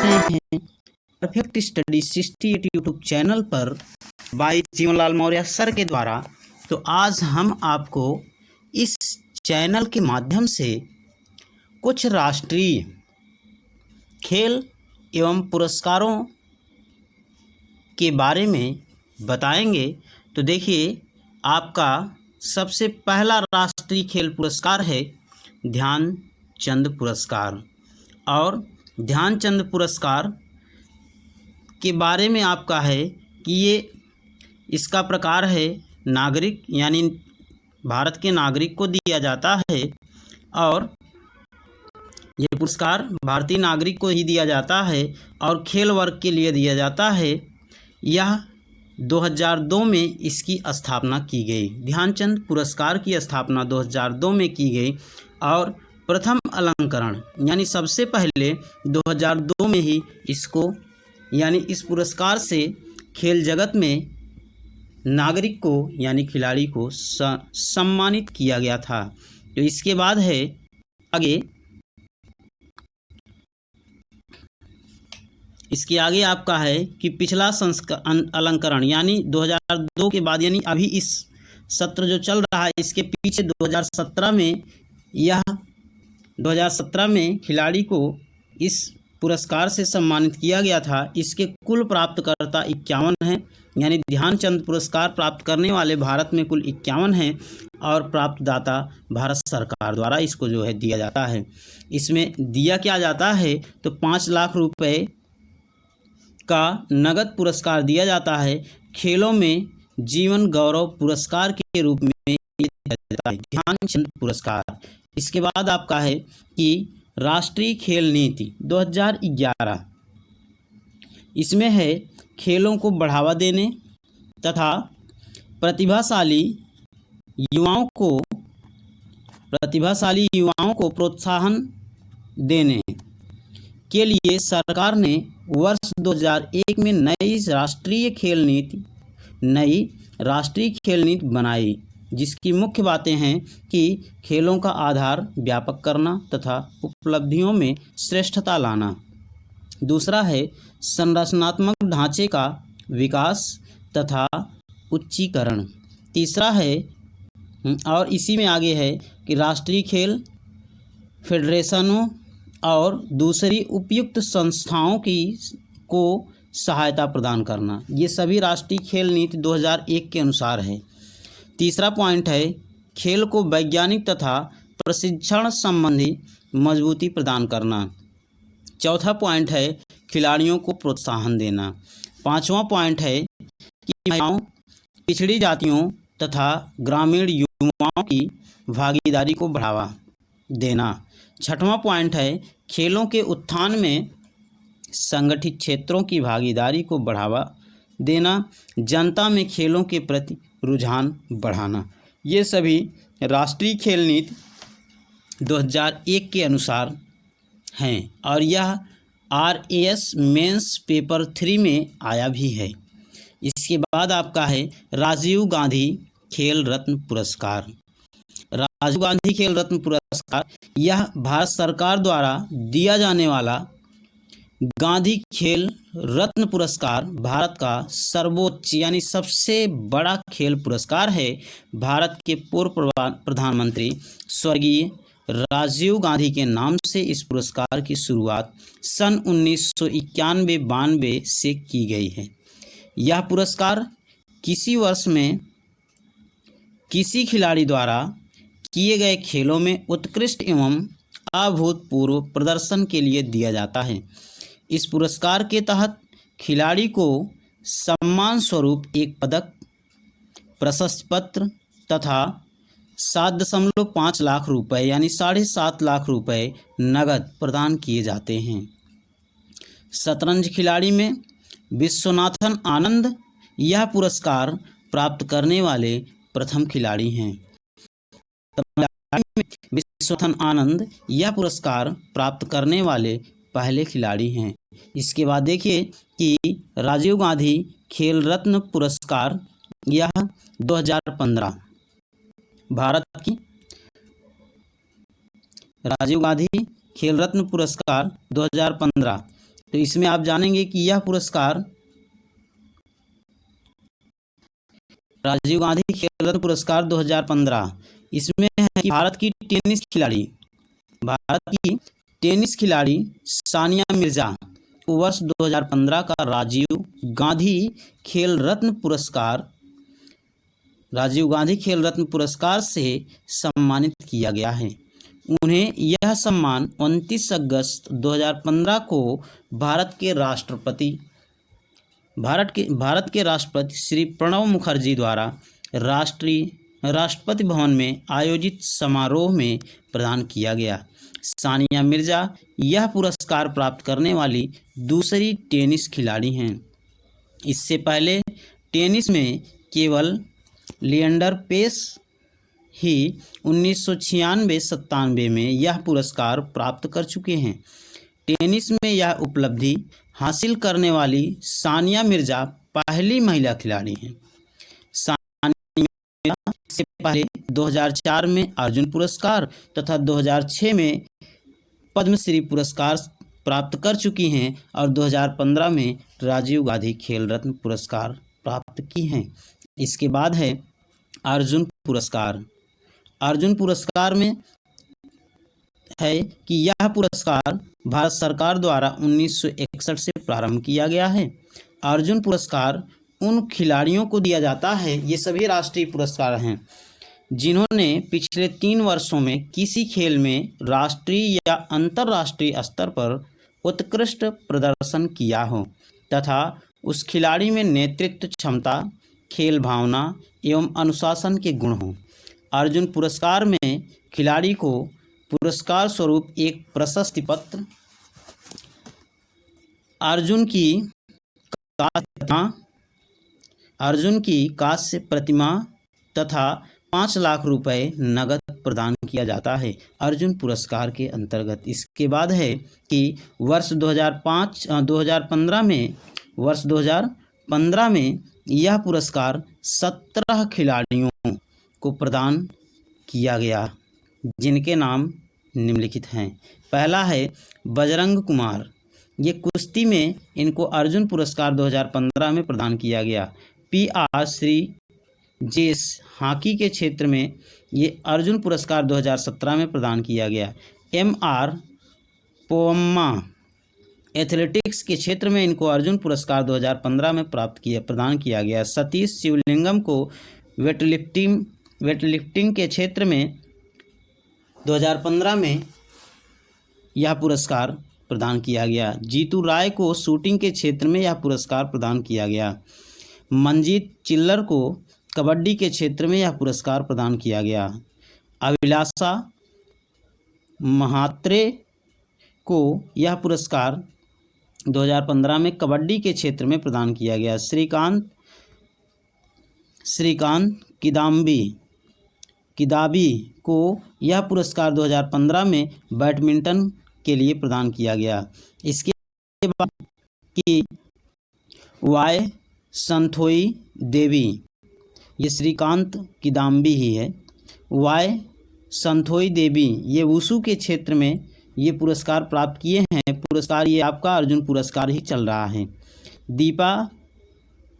रहे हैं perfect study 68 YouTube channel पर बाई जीवनलाल मौर्य सर के द्वारा। तो आज हम आपको इस चैनल के माध्यम से कुछ राष्ट्रीय खेल एवं पुरस्कारों के बारे में बताएंगे। तो देखिए, आपका सबसे पहला राष्ट्रीय खेल पुरस्कार है ध्यानचंद पुरस्कार। और ध्यानचंद पुरस्कार के बारे में आपका है कि ये इसका प्रकार है नागरिक, यानी भारत के नागरिक को दिया जाता है। और ये पुरस्कार भारतीय नागरिक को ही दिया जाता है और खेल वर्ग के लिए दिया जाता है। यह 2002 में इसकी स्थापना की गई। ध्यानचंद पुरस्कार की स्थापना 2002 में की गई और प्रथम अलंकरण यानी सबसे पहले 2002 में ही इसको यानी इस पुरस्कार से खेल जगत में नागरिक को यानी खिलाड़ी को सम्मानित किया गया था। तो इसके बाद है आगे, इसके आगे आपका है कि पिछला अलंकरण यानी 2002 के बाद यानी अभी इस सत्र जो चल रहा है इसके पीछे 2017 में यह 2017 में खिलाड़ी को इस पुरस्कार से सम्मानित किया गया था। इसके कुल प्राप्तकर्ता 51 हैं, यानी ध्यानचंद पुरस्कार प्राप्त करने वाले भारत में कुल 51 हैं और प्राप्तदाता भारत सरकार द्वारा इसको जो है दिया जाता है। इसमें दिया क्या जाता है तो 5 लाख रुपए का नगद पुरस्कार दिया जाता है। खेलों में जीवन गौरव पुरस्कार के रूप में दिया जाता है ध्यानचंद पुरस्कार। इसके बाद आपका है कि राष्ट्रीय खेल नीति 2011, इसमें है खेलों को बढ़ावा देने तथा प्रतिभाशाली युवाओं को प्रोत्साहन देने के लिए सरकार ने वर्ष 2001 में नई राष्ट्रीय खेल नीति बनाई, जिसकी मुख्य बातें हैं कि खेलों का आधार व्यापक करना तथा उपलब्धियों में श्रेष्ठता लाना। दूसरा है संरचनात्मक ढांचे का विकास तथा उच्चीकरण। तीसरा है और इसी में आगे है कि राष्ट्रीय खेल फेडरेशनों और दूसरी उपयुक्त संस्थाओं को सहायता प्रदान करना। ये सभी राष्ट्रीय खेल नीति 2001 के अनुसार है। तीसरा पॉइंट है खेल को वैज्ञानिक तथा प्रशिक्षण संबंधी मजबूती प्रदान करना। चौथा पॉइंट है खिलाड़ियों को प्रोत्साहन देना। पांचवा पॉइंट है कि महिलाओं, पिछड़ी जातियों तथा ग्रामीण युवाओं की भागीदारी को बढ़ावा देना। छठवां पॉइंट है खेलों के उत्थान में संगठित क्षेत्रों की भागीदारी को बढ़ावा देना, जनता में खेलों के प्रति रुझान बढ़ाना। ये सभी राष्ट्रीय खेल नीति 2001 के अनुसार हैं और यह RAS मेंस पेपर 3 में आया भी है। इसके बाद आपका है राजीव गांधी खेल रत्न पुरस्कार। राजीव गांधी खेल रत्न पुरस्कार यह भारत सरकार द्वारा दिया जाने वाला गांधी खेल रत्न पुरस्कार भारत का सर्वोच्च यानी सबसे बड़ा खेल पुरस्कार है। भारत के पूर्व प्रधानमंत्री स्वर्गीय राजीव गांधी के नाम से इस पुरस्कार की शुरुआत सन 1991-92 से की गई है। यह पुरस्कार किसी वर्ष में किसी खिलाड़ी द्वारा किए गए खेलों में उत्कृष्ट एवं अभूतपूर्व प्रदर्शन के लिए दिया जाता है। इस पुरस्कार के तहत खिलाड़ी को सम्मान स्वरूप एक पदक, प्रशस्ति पत्र तथा 7.5 लाख रुपए यानी 7.5 लाख रुपए नगद प्रदान किए जाते हैं। शतरंज खिलाड़ी में विश्वनाथन आनंद यह पुरस्कार प्राप्त करने वाले प्रथम खिलाड़ी हैं। विश्वनाथन आनंद यह पुरस्कार प्राप्त करने वाले पहले खिलाड़ी हैं। इसके बाद देखिए कि राजीव गांधी खेल रत्न पुरस्कार यह 2015 भारत की राजीव गांधी खेल रत्न पुरस्कार 2015 तो इसमें आप जानेंगे कि यह पुरस्कार राजीव गांधी खेल रत्न पुरस्कार 2015 इसमें है कि भारत की टेनिस खिलाड़ी सानिया मिर्जा को वर्ष 2015 का राजीव गांधी खेल रत्न पुरस्कार से सम्मानित किया गया है। उन्हें यह सम्मान 29 अगस्त 2015 को भारत के राष्ट्रपति श्री प्रणब मुखर्जी द्वारा राष्ट्रपति भवन में आयोजित समारोह में प्रदान किया गया। सानिया मिर्जा यह पुरस्कार प्राप्त करने वाली दूसरी टेनिस खिलाड़ी हैं। इससे पहले टेनिस में केवल लिएंडर पेस ही 1996-97 में यह पुरस्कार प्राप्त कर चुके हैं। टेनिस में यह उपलब्धि हासिल करने वाली सानिया मिर्जा पहली महिला खिलाड़ी हैं। सानिया मिर्जा से पहले 2004 में अर्जुन पुरस्कार तथा 2006 में पद्मश्री पुरस्कार प्राप्त कर चुकी हैं और 2015 में राजीव गांधी खेल रत्न पुरस्कार प्राप्त की हैं। इसके बाद है अर्जुन पुरस्कार। अर्जुन पुरस्कार में है कि यह पुरस्कार भारत सरकार द्वारा 1961 से प्रारंभ किया गया है। अर्जुन पुरस्कार उन खिलाड़ियों को दिया जाता है, ये सभी राष्ट्रीय पुरस्कार हैं, जिन्होंने पिछले 3 वर्षों में किसी खेल में राष्ट्रीय या अंतर्राष्ट्रीय स्तर पर उत्कृष्ट प्रदर्शन किया हो तथा उस खिलाड़ी में नेतृत्व क्षमता, खेल भावना एवं अनुशासन के गुण हों। अर्जुन पुरस्कार में खिलाड़ी को पुरस्कार स्वरूप एक प्रशस्ति पत्र, अर्जुन की कांस्य प्रतिमा तथा 5 लाख रुपए नगद प्रदान किया जाता है अर्जुन पुरस्कार के अंतर्गत। इसके बाद है कि वर्ष 2015 में यह पुरस्कार 17 खिलाड़ियों को प्रदान किया गया, जिनके नाम निम्नलिखित हैं। पहला है बजरंग कुमार, ये कुश्ती में इनको अर्जुन पुरस्कार 2015 में प्रदान किया गया। PR श्रीजेश हॉकी के क्षेत्र में ये अर्जुन पुरस्कार 2017 में प्रदान किया गया। MR पोम्मा एथलेटिक्स के क्षेत्र में इनको अर्जुन पुरस्कार 2015 में प्रदान किया गया। सतीश शिवलिंगम को वेटलिफ्टिंग के क्षेत्र में 2015 में यह पुरस्कार प्रदान किया गया। जीतू राय को शूटिंग के क्षेत्र में यह पुरस्कार प्रदान किया गया। मंजीत चिल्लर को कबड्डी के क्षेत्र में यह पुरस्कार प्रदान किया गया। अभिलाषा महात्रे को यह पुरस्कार 2015 में कबड्डी के क्षेत्र में प्रदान किया गया। श्रीकांत किदाबी को यह पुरस्कार 2015 में बैडमिंटन के लिए प्रदान किया गया। इसके बाद की वाई संथोई देवी, ये श्रीकांत किदाम्बी ही है। वाई संथोई देवी ये वुशु के क्षेत्र में ये पुरस्कार प्राप्त किए हैं। पुरस्कार ये आपका अर्जुन पुरस्कार ही चल रहा है। दीपा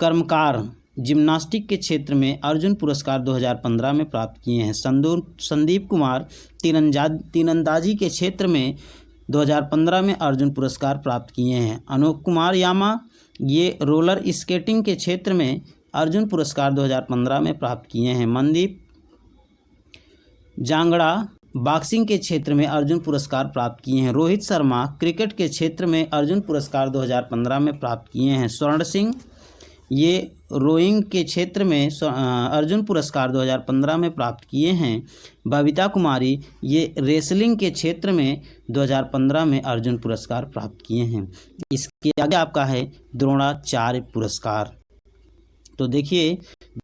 कर्मकार जिम्नास्टिक के क्षेत्र में अर्जुन पुरस्कार 2015 में प्राप्त किए हैं। संदीप कुमार तीरंदाजी के क्षेत्र में 2015 में अर्जुन पुरस्कार प्राप्त किए हैं। अनोक कुमार यामा ये रोलर स्केटिंग के क्षेत्र में अर्जुन पुरस्कार 2015 में प्राप्त किए हैं। मनदीप जांगड़ा बॉक्सिंग के क्षेत्र में अर्जुन पुरस्कार प्राप्त किए हैं। रोहित शर्मा क्रिकेट के क्षेत्र में अर्जुन पुरस्कार 2015 में प्राप्त किए हैं। स्वर्ण सिंह ये रोइंग के क्षेत्र में अर्जुन पुरस्कार 2015 में प्राप्त किए हैं। बबीता कुमारी ये रेसलिंग के क्षेत्र में 2015 में अर्जुन पुरस्कार प्राप्त किए हैं। इसके आगे आपका है द्रोणाचार्य पुरस्कार। तो देखिए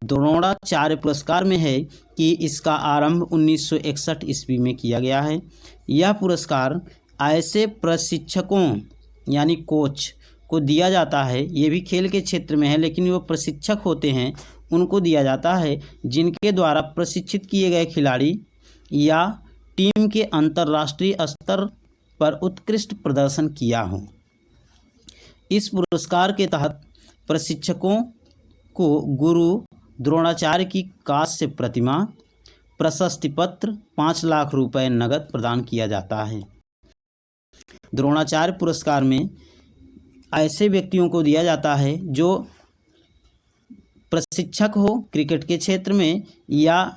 द्रोणाचार्य पुरस्कार में है कि इसका आरंभ 1961 ईस्वी में किया गया है। यह पुरस्कार ऐसे प्रशिक्षकों यानी कोच को दिया जाता है, ये भी खेल के क्षेत्र में है लेकिन वो प्रशिक्षक होते हैं, उनको दिया जाता है जिनके द्वारा प्रशिक्षित किए गए खिलाड़ी या टीम के अंतर्राष्ट्रीय स्तर पर उत्कृष्ट प्रदर्शन किया हो। इस पुरस्कार के तहत प्रशिक्षकों को गुरु द्रोणाचार्य की कांस्य प्रतिमा, प्रशस्ति पत्र, 5 लाख रुपए नगद प्रदान किया जाता है। द्रोणाचार्य पुरस्कार में ऐसे व्यक्तियों को दिया जाता है जो प्रशिक्षक हो क्रिकेट के क्षेत्र में, या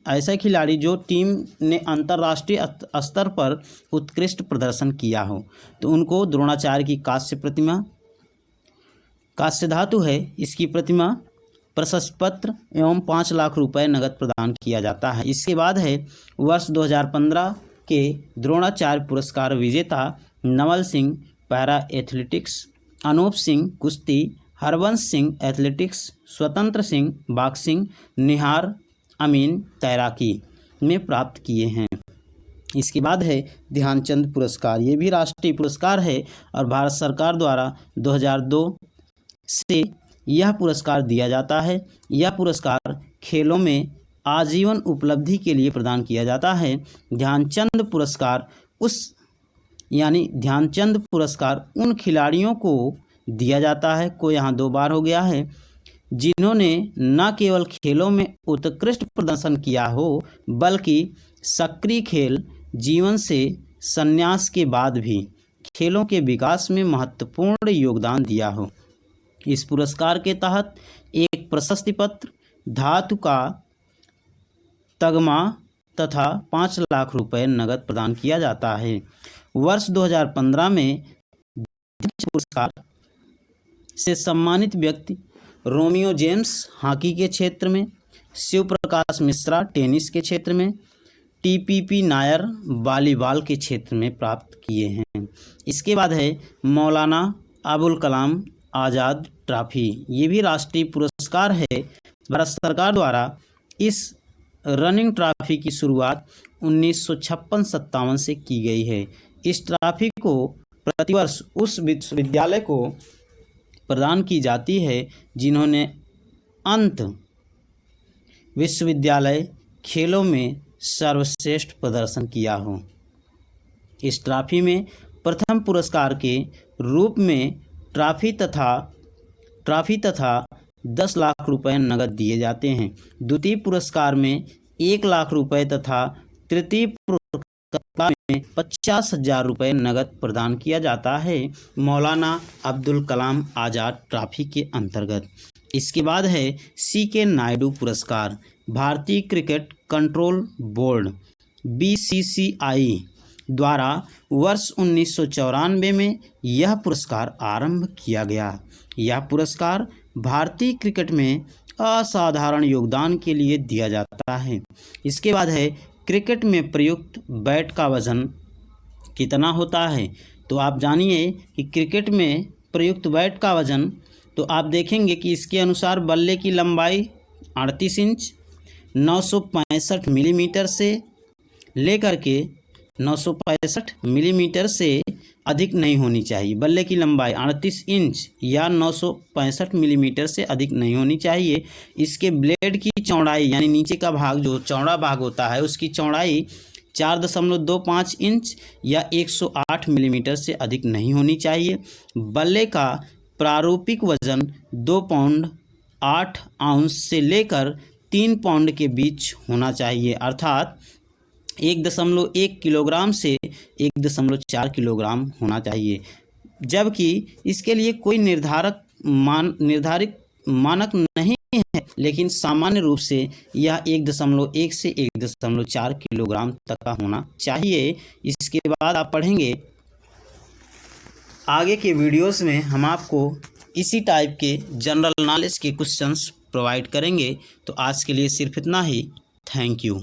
ऐसा खिलाड़ी जो टीम ने अंतर्राष्ट्रीय स्तर पर उत्कृष्ट प्रदर्शन किया हो, तो उनको द्रोणाचार्य की कांस्य प्रतिमा, कांस्य धातु है इसकी प्रतिमा, प्रशस्ति पत्र एवं 5 लाख रुपए नगद प्रदान किया जाता है। इसके बाद है वर्ष 2015 के द्रोणाचार्य पुरस्कार विजेता नवल सिंह पैरा एथलेटिक्स, अनूप सिंह कुश्ती, हरवंश सिंह एथलेटिक्स, स्वतंत्र सिंह बॉक्सिंग, निहार अमीन तैराकी में प्राप्त किए हैं। इसके बाद है ध्यानचंद पुरस्कार। ये भी राष्ट्रीय पुरस्कार है और भारत सरकार द्वारा 2002 से यह पुरस्कार दिया जाता है। यह पुरस्कार खेलों में आजीवन उपलब्धि के लिए प्रदान किया जाता है। ध्यानचंद पुरस्कार उन खिलाड़ियों को दिया जाता है, को यहाँ 2 बार हो गया है, जिन्होंने न केवल खेलों में उत्कृष्ट प्रदर्शन किया हो बल्कि सक्रिय खेल जीवन से संन्यास के बाद भी खेलों के विकास में महत्वपूर्ण योगदान दिया हो। इस पुरस्कार के तहत एक प्रशस्ति पत्र, धातु का तगमा तथा 5 लाख रुपए नगद प्रदान किया जाता है। वर्ष 2015 में पुरस्कार से सम्मानित व्यक्ति रोमियो जेम्स हॉकी के क्षेत्र में, शिव प्रकाश मिश्रा टेनिस के क्षेत्र में, टीपीपी नायर वॉलीबॉल के क्षेत्र में प्राप्त किए हैं। इसके बाद है मौलाना अबुल कलाम आज़ाद ट्रॉफी। ये भी राष्ट्रीय पुरस्कार है। भारत सरकार द्वारा इस रनिंग ट्रॉफी की शुरुआत 1956-57 से की गई है। इस ट्रॉफी को प्रतिवर्ष उस विश्वविद्यालय को प्रदान की जाती है जिन्होंने अंत विश्वविद्यालय खेलों में सर्वश्रेष्ठ प्रदर्शन किया हो। इस ट्रॉफी में प्रथम पुरस्कार के रूप में ट्रॉफी तथा 10 लाख रुपए नगद दिए जाते हैं। द्वितीय पुरस्कार में 1 लाख रुपए तथा तृतीय पुरस्कार में 50,000 रुपए नगद प्रदान किया जाता है मौलाना अब्दुल कलाम आज़ाद ट्रॉफी के अंतर्गत। इसके बाद है CK नायडू पुरस्कार। भारतीय क्रिकेट कंट्रोल बोर्ड BCCI द्वारा वर्ष 1994 में यह पुरस्कार आरंभ किया गया। यह पुरस्कार भारतीय क्रिकेट में असाधारण योगदान के लिए दिया जाता है। इसके बाद है क्रिकेट में प्रयुक्त बैट का वजन कितना होता है। तो आप जानिए कि क्रिकेट में प्रयुक्त बैट का वजन, तो आप देखेंगे कि इसके अनुसार बल्ले की लंबाई 38 इंच 965 मिलीमीटर से लेकर के 965 मिलीमीटर से अधिक नहीं होनी चाहिए। बल्ले की लंबाई 38 इंच या 965 मिलीमीटर से अधिक नहीं होनी चाहिए। इसके ब्लेड की चौड़ाई यानी नीचे का भाग जो चौड़ा भाग होता है उसकी चौड़ाई 4.25 इंच या 108 मिलीमीटर से अधिक नहीं होनी चाहिए। बल्ले का प्रारूपिक वजन 2 पाउंड 8 आउंस से लेकर 3 पाउंड के बीच होना चाहिए, अर्थात 1.1 किलोग्राम से 1.4 किलोग्राम होना चाहिए। जबकि इसके लिए कोई निर्धारित मानक नहीं है, लेकिन सामान्य रूप से यह 1.1 से 1.4 किलोग्राम तक का होना चाहिए। इसके बाद आप पढ़ेंगे आगे के वीडियोस में हम आपको इसी टाइप के जनरल नॉलेज के क्वेश्चंस प्रोवाइड करेंगे। तो आज के लिए सिर्फ इतना ही। Thank you.